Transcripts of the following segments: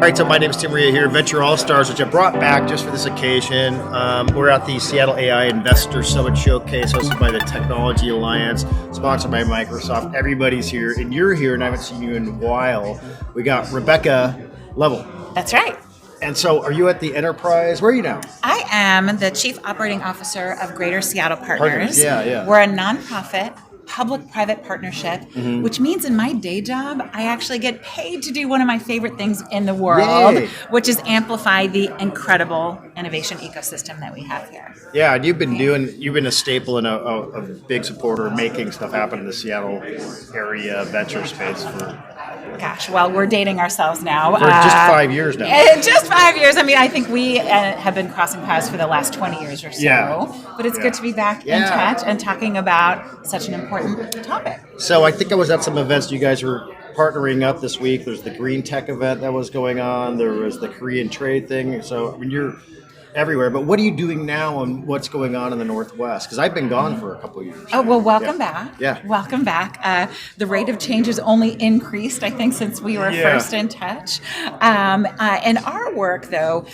All right, so my name is Tim Reha here, Venture All-Stars, which I brought back just for this occasion. We're at the Seattle AI Investor Summit Showcase hosted by the TechAlliance, sponsored by Microsoft. Everybody's here, and you're here, and I haven't seen you in a while. We got Rebecca Lovell. That's right. And so are you at the enterprise? Where are you now? I am the Chief Operating Officer of Greater Seattle Partners. Yeah. We're a nonprofit public-private partnership, which means in my day job, I actually get paid to do one of my favorite things in the world, which is amplify the incredible innovation ecosystem that we have here. Yeah, and you've been a staple and a big supporter of making stuff happen in the Seattle area venture space for... Gosh, well, we're dating ourselves now. For just 5 years now. Just 5 years. I mean, I think we have been crossing paths for the last 20 years or so. Yeah. But it's good to be back in touch and talking about such an important topic. So I think I was at some events you guys were partnering up this week. There's the Green Tech event that was going on. There was the Korean trade thing. So I mean, you're everywhere. But what are you doing now and what's going on in the Northwest? Because I've been gone for a couple of years. Oh, well, welcome back. Yeah. Welcome back. The rate of change has only increased, I think, since we were first in touch. In our work, though,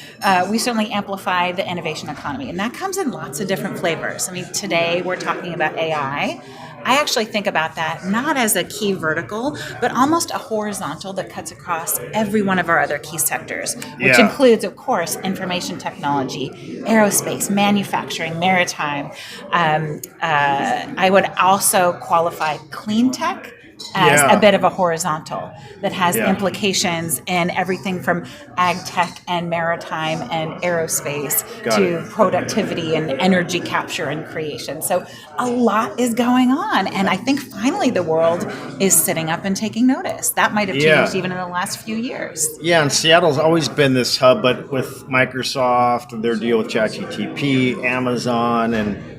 we certainly amplify the innovation economy, and that comes in lots of different flavors. I mean, today we're talking about AI. I actually think about that not as a key vertical, but almost a horizontal that cuts across every one of our other key sectors, which includes, of course, information technology, aerospace, manufacturing, maritime. I would also qualify clean tech as a bit of a horizontal that has implications in everything from ag tech and maritime and aerospace to productivity and energy capture and creation. So a lot is going on. And I think finally the world is sitting up and taking notice. That might have changed even in the last few years. Yeah, and Seattle's always been this hub, but with Microsoft and their deal with ChatGPT, Amazon, and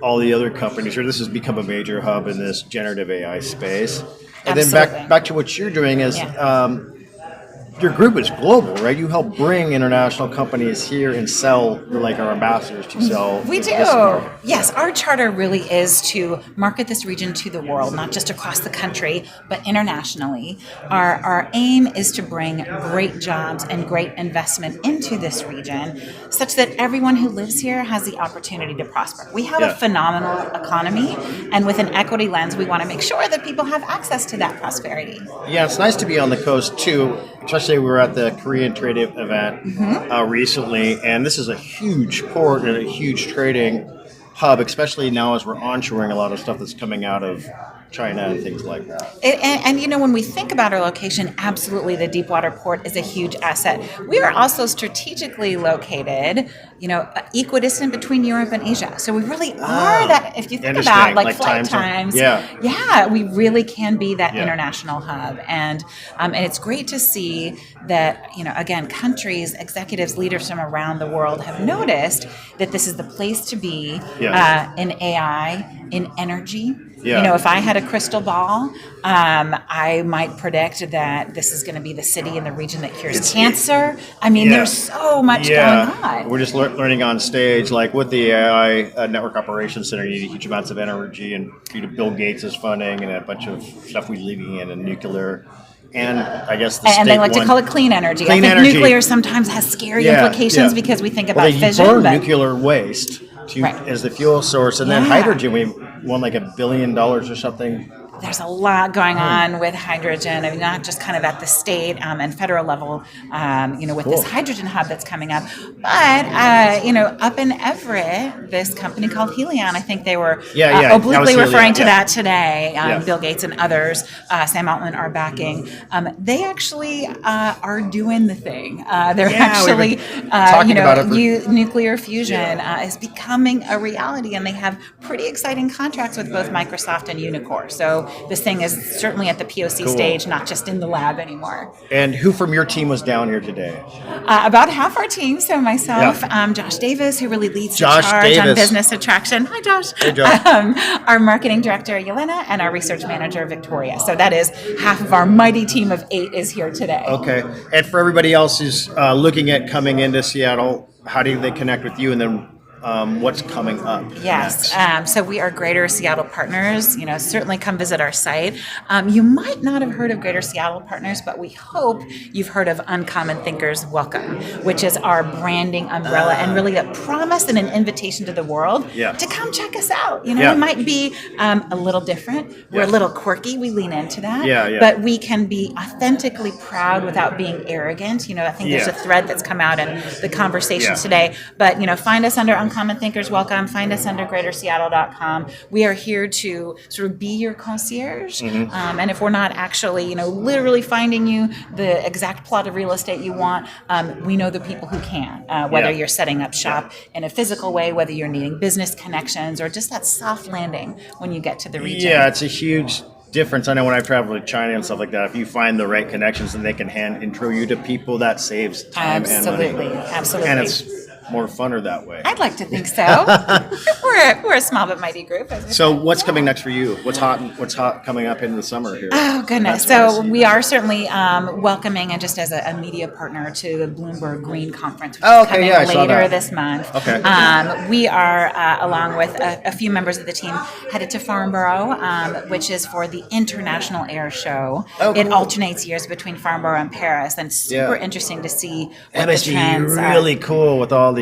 all the other companies here, this has become a major hub in this generative AI space. And then back to what you're doing is your group is global, right? You help bring international companies here and sell, you're like our ambassadors to sell. We do. Yes, our charter really is to market this region to the world, not just across the country, but internationally. Our aim is to bring great jobs and great investment into this region such that everyone who lives here has the opportunity to prosper. We have a phenomenal economy, and with an equity lens, we want to make sure that people have access to that prosperity. Yeah, it's nice to be on the coast too, especially we were at the Korean trade event recently, and this is a huge port and a huge trading hub, especially now as we're onshoring a lot of stuff that's coming out of China and things like that. And you know, when we think about our location, absolutely the Deepwater Port is a huge asset. We are also strategically located, you know, equidistant between Europe and Asia. So we really are that, if you think about like flight times, we really can be that international hub. And it's great to see that, you know, again, countries, executives, leaders from around the world have noticed that this is the place to be in AI, in energy. You know, if I had a crystal ball, I might predict that this is going to be the city and the region that cures cancer. I mean, there's so much going on. We're just learning on stage, like with the AI Network Operations Center, you need huge amounts of energy, and due to Bill Gates' funding and a bunch of stuff we're leaving in, and nuclear. And I guess and they like to call it clean energy. I think nuclear sometimes has scary implications because we think about fission. Burn nuclear waste as the fuel source, and then hydrogen. We won like $1 billion or something. There's a lot going on with hydrogen. I mean, not just kind of at the state and federal level, you know, with this hydrogen hub that's coming up. But, you know, up in Everett, this company called Helion, I think they were obliquely referring to that today. Bill Gates and others, Sam Altman are backing. They actually are doing the thing. They're actually, you know, nuclear fusion is becoming a reality, and they have pretty exciting contracts with both Microsoft and Unicor. So this thing is certainly at the POC stage, not just in the lab anymore. And who from your team was down here today? About half our team. So myself, Josh Davis, who really leads the charge on business attraction. Hi, Josh. Hey, Josh. Our marketing director, Yelena, and our research manager, Victoria. So that is half of our mighty team of 8 is here today. Okay. And for everybody else who's looking at coming into Seattle, how do they connect with you? And then what's coming up Yes. next. So we are Greater Seattle Partners. Certainly come visit our site. You might not have heard of Greater Seattle Partners, but we hope you've heard of Uncommon Thinkers Welcome, which is our branding umbrella and really a promise and an invitation to the world to come check us out. It might be a little different. We're a little quirky. We lean into that. But we can be authentically proud without being arrogant. I think there's a thread that's come out in the conversations today. But, find us under Uncommon Thinkers Welcome. Find us under greaterseattle.com. We are here to sort of be your concierge. And if we're not actually, literally finding you the exact plot of real estate you want, we know the people who can, whether you're setting up shop in a physical way, whether you're needing business connections or just that soft landing when you get to the region. Yeah, it's a huge difference. I know when I've traveled to China and stuff like that, if you find the right connections and they can hand intro you to people, that saves time and money. Absolutely. And it's more funner that way. I'd like to think so. we're a small but mighty group. So what's coming next for you? What's hot coming up in the summer here? Oh, goodness. So we are certainly welcoming, and just as a media partner, to the Bloomberg Green Conference, which is coming later this month. Okay. We are, along with a few members of the team, headed to Farnborough, which is for the International Air Show. Oh, cool. It alternates years between Farnborough and Paris, and super interesting to see what the MSG trends really are. cool with all the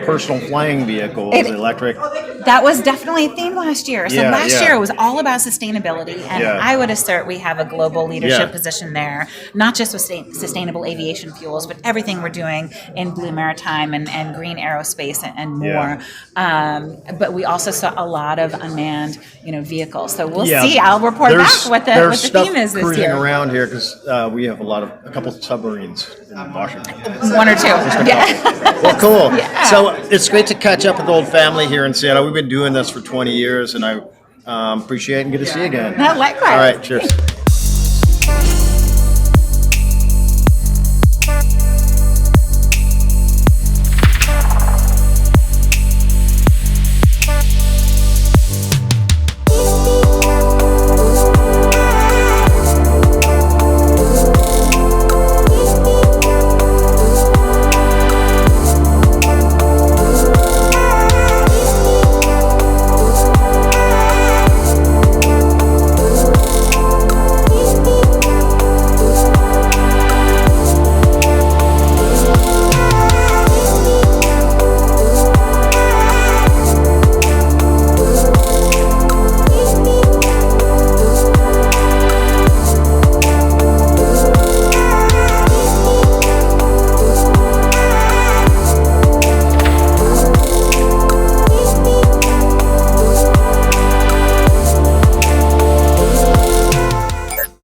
personal flying vehicles, electric. That was definitely a theme last year. So last year it was all about sustainability, and I would assert we have a global leadership position there, not just with sustainable aviation fuels, but everything we're doing in blue maritime and green aerospace and more. But we also saw a lot of unmanned, vehicles. So we'll see. I'll report back what the theme is this cruising year. around here because we have a couple submarines in Washington. One or two. Well, cool. So it's great to catch up with the old family here in Seattle. We've been doing this for 20 years, and I appreciate it and good to see you again. Likewise. All right, cheers.